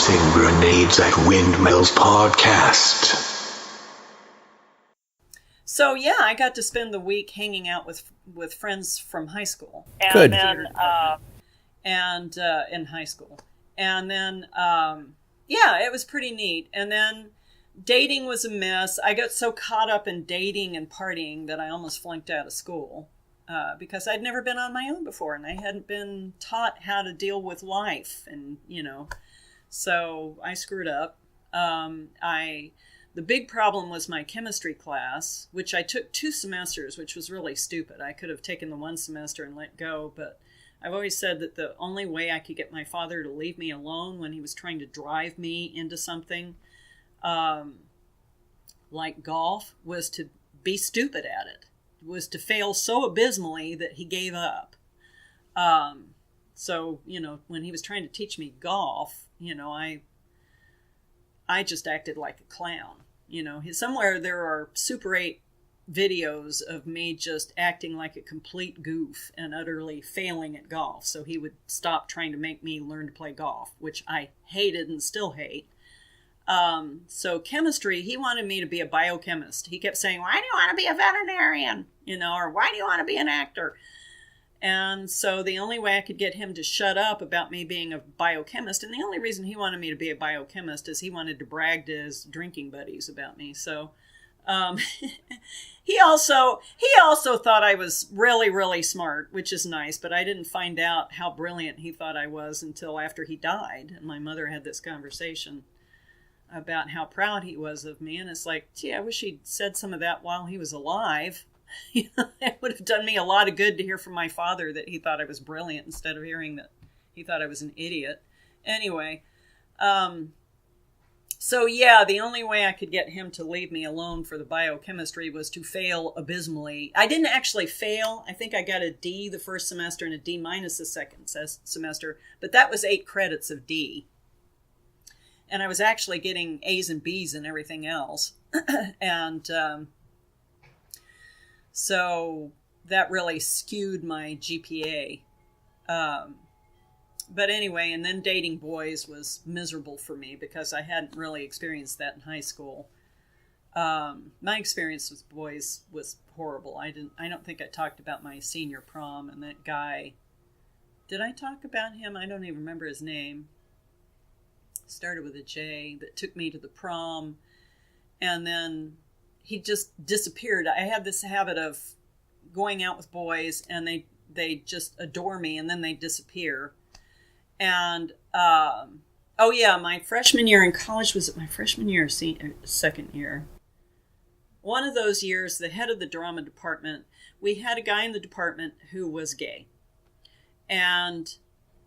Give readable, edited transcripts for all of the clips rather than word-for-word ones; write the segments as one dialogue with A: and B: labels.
A: Tossing Grenades at Windmills podcast.
B: So yeah, I got to spend the week hanging out with friends from high school.
C: Good.
B: And in high school. And then, yeah, it was pretty neat. And then dating was a mess. I got so caught up in dating and partying that I almost flunked out of school because I'd never been on my own before and I hadn't been taught how to deal with life. And, so I screwed up. The big problem was my chemistry class, which I took 2 semesters, which was really stupid. I could have taken the 1 semester and let go, but I've always said that the only way I could get my father to leave me alone when he was trying to drive me into something like golf was to be stupid at it, was to fail so abysmally that he gave up. So, when he was trying to teach me golf, I just acted like a clown. Somewhere there are Super 8 videos of me just acting like a complete goof and utterly failing at golf. So he would stop trying to make me learn to play golf, which I hated and still hate. So chemistry, he wanted me to be a biochemist. He kept saying, why do you want to be a veterinarian? Or why do you want to be an actor? And so the only way I could get him to shut up about me being a biochemist, and the only reason he wanted me to be a biochemist is he wanted to brag to his drinking buddies about me. So he also thought I was really, really smart, which is nice, but I didn't find out how brilliant he thought I was until after he died. And my mother had this conversation about how proud he was of me. And it's like, gee, I wish he'd said some of that while he was alive. It would have done me a lot of good to hear from my father that he thought I was brilliant instead of hearing that he thought I was an idiot. Anyway, so yeah, the only way I could get him to leave me alone for the biochemistry was to fail abysmally. I didn't actually fail. I think I got a D the first semester and a D minus the second semester, but that was 8 credits of D. And I was actually getting A's and B's and everything else. And so that really skewed my GPA. But anyway, and then dating boys was miserable for me because I hadn't really experienced that in high school. My experience with boys was horrible. I don't think I talked about my senior prom and that guy. Did I talk about him? I don't even remember his name. Started with a J, that took me to the prom. And then he just disappeared. I had this habit of going out with boys and they just adore me and then they disappear. And, my freshman year in college, was it my freshman year or second year? One of those years, the head of the drama department, we had a guy in the department who was gay. And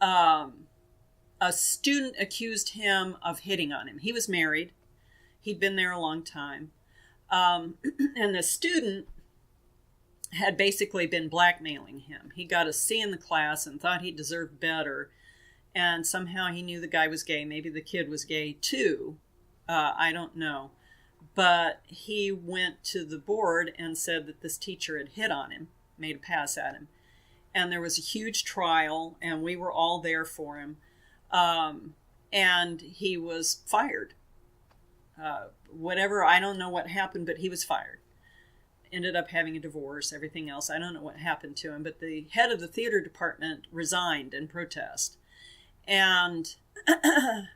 B: a student accused him of hitting on him. He was married. He'd been there a long time. And the student had basically been blackmailing him. He got a C in the class and thought he deserved better. And somehow he knew the guy was gay. Maybe the kid was gay too. I don't know. But he went to the board and said that this teacher had hit on him, made a pass at him. And there was a huge trial, and we were all there for him. And he was fired. Whatever, I don't know what happened, but he was fired. Ended up having a divorce, everything else. I don't know what happened to him, but the head of the theater department resigned in protest. And I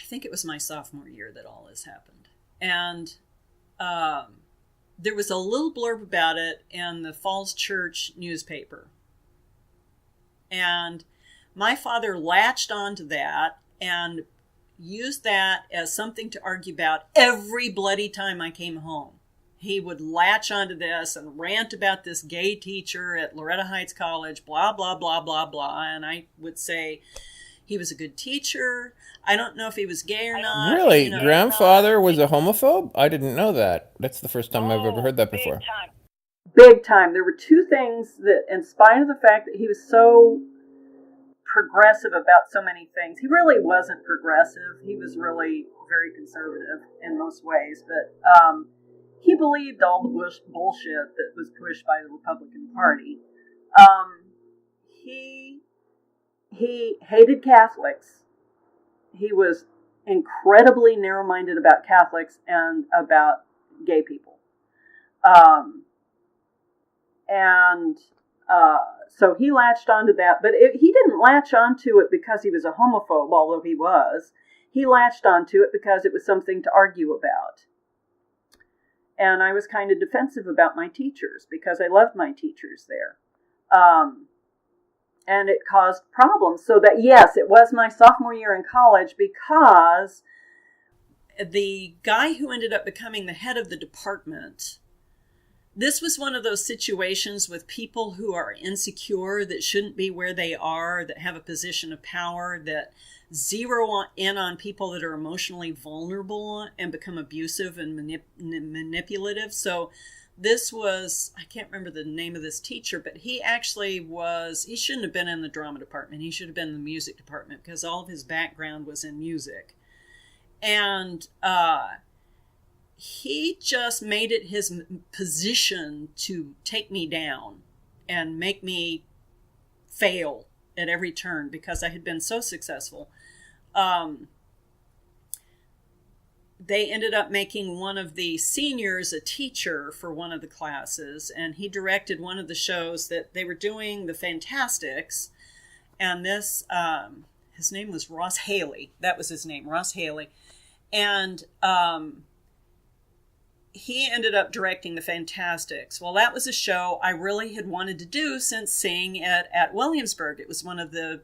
B: think it was my sophomore year that all this happened. And there was a little blurb about it in the Falls Church newspaper. And my father latched onto that and used that as something to argue about every bloody time I came home. He would latch onto this and rant about this gay teacher at Loretta Heights College, blah, blah, blah, blah, blah. And I would say he was a good teacher. I don't know if he was gay or not.
C: Really? Grandfather was a homophobe? I didn't know that. That's the first time I've ever heard that before.
B: Big time. There were 2 things that, in spite of the fact that he was so progressive about so many things, he really wasn't progressive. He was really very conservative in most ways. But he believed all the bullshit that was pushed by the Republican Party. He
D: he hated Catholics. He was incredibly narrow-minded about Catholics and about gay people. So he latched onto that, but he didn't latch onto it because he was a homophobe, although he was. He latched onto it because it was something to argue about. And I was kind of defensive about my teachers because I loved my teachers there. And it caused problems. So that, yes, it was my sophomore year in college because
B: the guy who ended up becoming the head of the department, this was one of those situations with people who are insecure, that shouldn't be where they are, that have a position of power, that zero in on people that are emotionally vulnerable and become abusive and manipulative. So this was, I can't remember the name of this teacher, but he actually was, he shouldn't have been in the drama department. He should have been in the music department because all of his background was in music. And he just made it his position to take me down and make me fail at every turn because I had been so successful. They ended up making one of the seniors a teacher for one of the classes, and he directed one of the shows that they were doing, the Fantastics, and this, his name was Ross Haley. That was his name, Ross Haley. And he ended up directing the Fantastics. Well, that was a show I really had wanted to do since seeing it at Williamsburg. It was one of the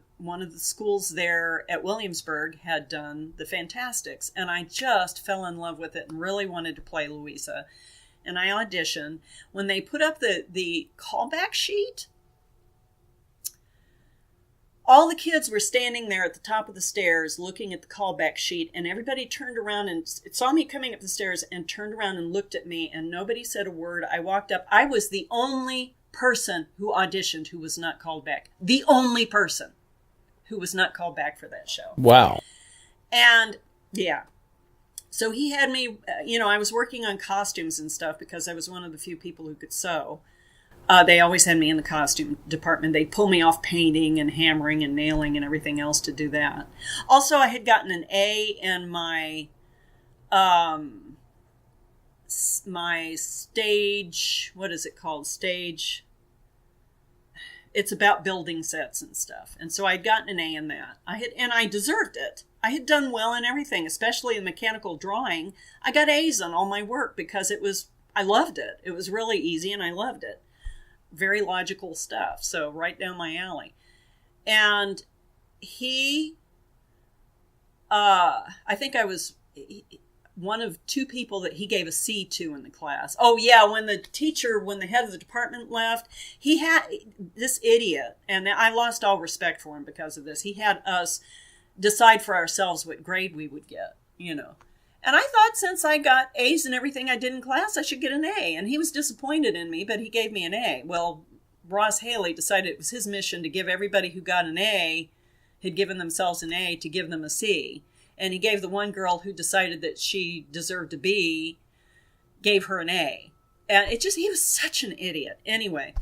B: schools there at Williamsburg had done the Fantastics, and I just fell in love with it and really wanted to play Louisa. And I auditioned. When they put up the callback sheet, all the kids were standing there at the top of the stairs looking at the callback sheet, and everybody turned around and saw me coming up the stairs and turned around and looked at me, and nobody said a word. I walked up. I was the only person who auditioned who was not called back. The only person who was not called back for that show.
C: Wow.
B: And, yeah. So he had me, I was working on costumes and stuff because I was one of the few people who could sew. They always had me in the costume department. They'd pull me off painting and hammering and nailing and everything else to do that. Also, I had gotten an A in my my stage, what is it called? Stage. It's about building sets and stuff. And so I'd gotten an A in that. I deserved it. I had done well in everything, especially in mechanical drawing. I got A's on all my work because I loved it. It was really easy and I loved it. Very logical stuff, so right down my alley. And I think I was one of two people that he gave a C to in the class. Oh yeah, when the head of the department left, he had this idiot, and I lost all respect for him because of this. He had us decide for ourselves what grade we would get, And I thought since I got A's in everything I did in class, I should get an A. And he was disappointed in me, but he gave me an A. Well, Ross Haley decided it was his mission to give everybody who got an A, had given themselves an A, to give them a C. And he gave the one girl who decided that she deserved a B, gave her an A. And he was such an idiot. Anyway,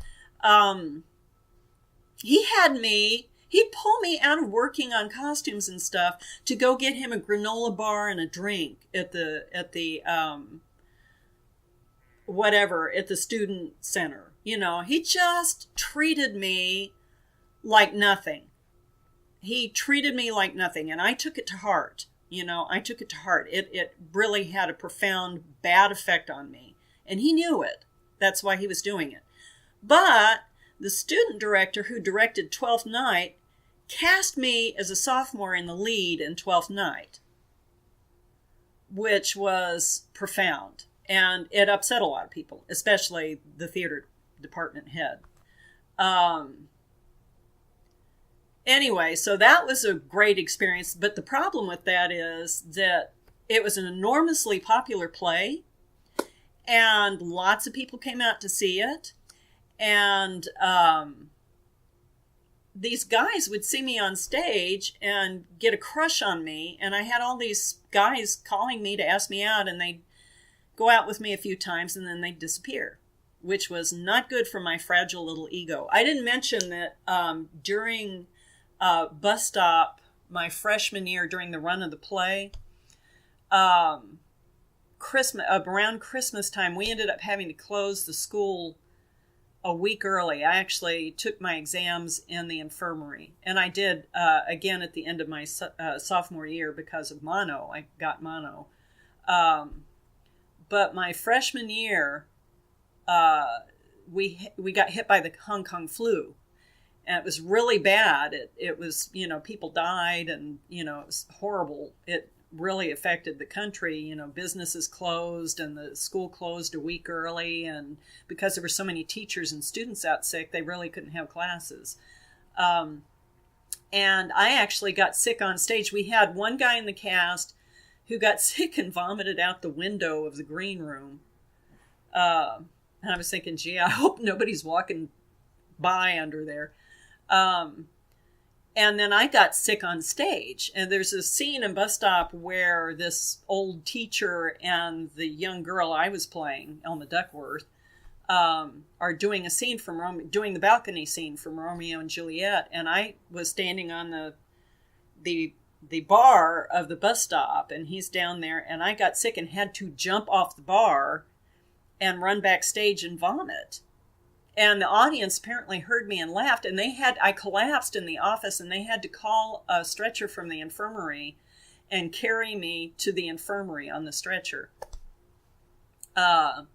B: he'd pull me out of working on costumes and stuff to go get him a granola bar and a drink at the student center. He just treated me like nothing. He treated me like nothing, and I took it to heart. It really had a profound bad effect on me, and he knew it. That's why he was doing it. But the student director who directed Twelfth Night cast me as a sophomore in the lead in Twelfth Night, which was profound. And it upset a lot of people, especially the theater department head. Anyway, so that was a great experience. But the problem with that is that it was an enormously popular play, and lots of people came out to see it. And these guys would see me on stage and get a crush on me. And I had all these guys calling me to ask me out, and they'd go out with me a few times and then they'd disappear, which was not good for my fragile little ego. I didn't mention that during bus stop my freshman year during the run of the play. Around Christmas time, we ended up having to close the school a week early. I actually took my exams in the infirmary, and I did again at the end of my sophomore year because of mono. I got mono. But my freshman year, we got hit by the Hong Kong flu, and it was really bad. It was, people died, and it was horrible. It really affected the country. Businesses closed, and the school closed a week early, and because there were so many teachers and students out sick, they really couldn't have classes. And I actually got sick on stage. We had one guy in the cast who got sick and vomited out the window of the green room. And I was thinking, gee, I hope nobody's walking by under there. And then I got sick on stage. And there's a scene in Bus Stop where this old teacher and the young girl I was playing, Elma Duckworth, are doing a scene from doing the balcony scene from Romeo and Juliet. And I was standing on the bar of the bus stop, and he's down there, and I got sick and had to jump off the bar and run backstage and vomit. And the audience apparently heard me and laughed, and I collapsed in the office, and they had to call a stretcher from the infirmary and carry me to the infirmary on the stretcher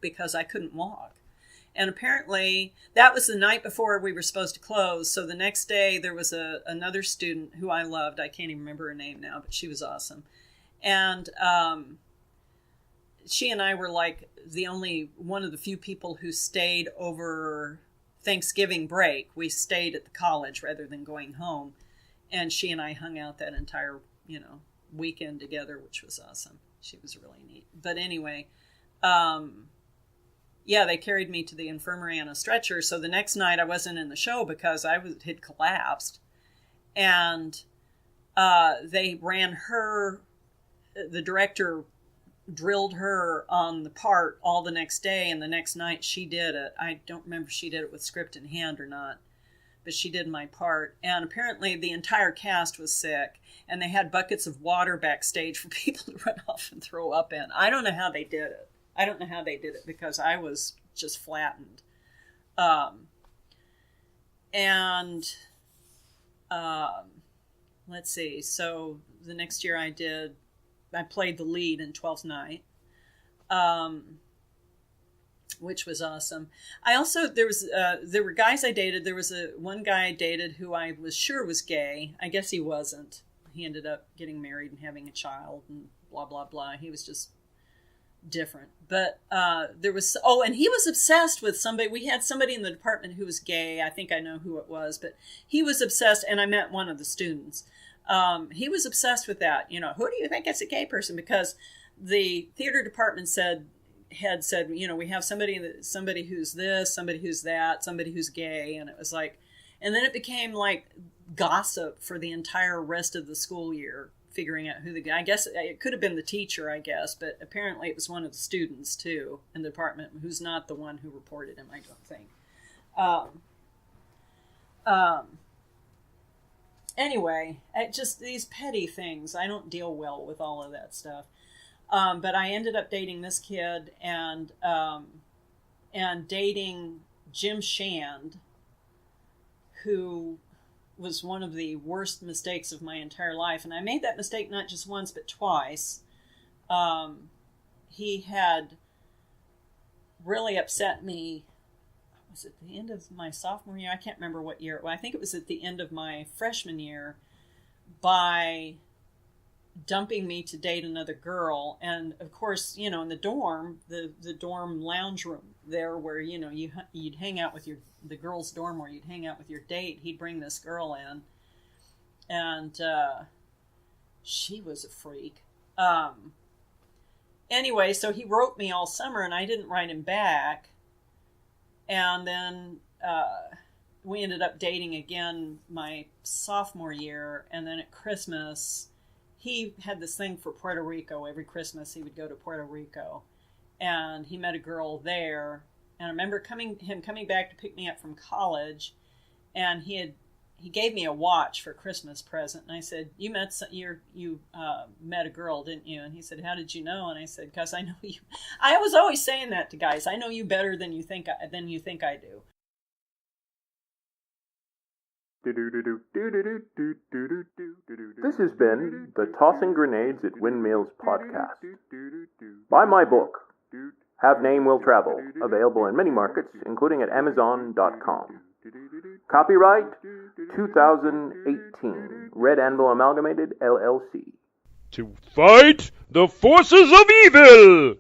B: because I couldn't walk. And apparently that was the night before we were supposed to close. So the next day there was another student who I loved. I can't even remember her name now, but she was awesome. And she and I were like one of the few people who stayed over Thanksgiving break. We stayed at the college rather than going home. And she and I hung out that entire, weekend together, which was awesome. She was really neat. But anyway, they carried me to the infirmary on a stretcher. So the next night I wasn't in the show because had collapsed. And they ran the director drilled her on the part all the next day. And the next night she did it. I don't remember if she did it with script in hand or not, but she did my part. And apparently the entire cast was sick. And they had buckets of water backstage for people to run off and throw up in. I don't know how they did it. Because I was just flattened. Let's see. So the next year I played the lead in 12th Night, which was awesome. I also, there were guys I dated. There was one guy I dated who I was sure was gay. I guess he wasn't. He ended up getting married and having a child and blah, blah, blah. He was just different. But and he was obsessed with somebody. We had somebody in the department who was gay. I think I know who it was, but he was obsessed, and I met one of the students. He was obsessed with that. Who do you think is a gay person? Because the theater department had said, we have somebody who's this, somebody who's that, somebody who's gay, and it was like, and then it became like gossip for the entire rest of the school year, figuring out who the guy. I guess it could have been the teacher, I guess, but apparently it was one of the students too in the department who's not the one who reported him, I don't think. Anyway, just these petty things. I don't deal well with all of that stuff. But I ended up dating this kid and dating Jim Shand, who was one of the worst mistakes of my entire life. And I made that mistake not just once, but twice. He had really upset me. Was it the end of my sophomore year? I can't remember what year. Well, I think it was at the end of my freshman year by dumping me to date another girl. And of course, in the dorm, the dorm lounge room there where, you'd hang out with the girls' dorm where you'd hang out with your date, he'd bring this girl in. And she was a freak. Anyway, so he wrote me all summer and I didn't write him back. And then we ended up dating again my sophomore year. And then at Christmas, he had this thing for Puerto Rico. Every Christmas he would go to Puerto Rico. And he met a girl there. And I remember him coming back to pick me up from college. And he he gave me a watch for Christmas present, and I said, "You met met a girl, didn't you?" And he said, "How did you know?" And I said, "'Cause I know you." I was always saying that to guys. I know you better than you think I do.
C: This has been the Tossing Grenades at Windmills podcast. Buy my book, Have Name Will Travel, available in many markets, including at Amazon.com. Copyright 2018, Red Anvil Amalgamated, LLC.
E: To fight the forces of evil!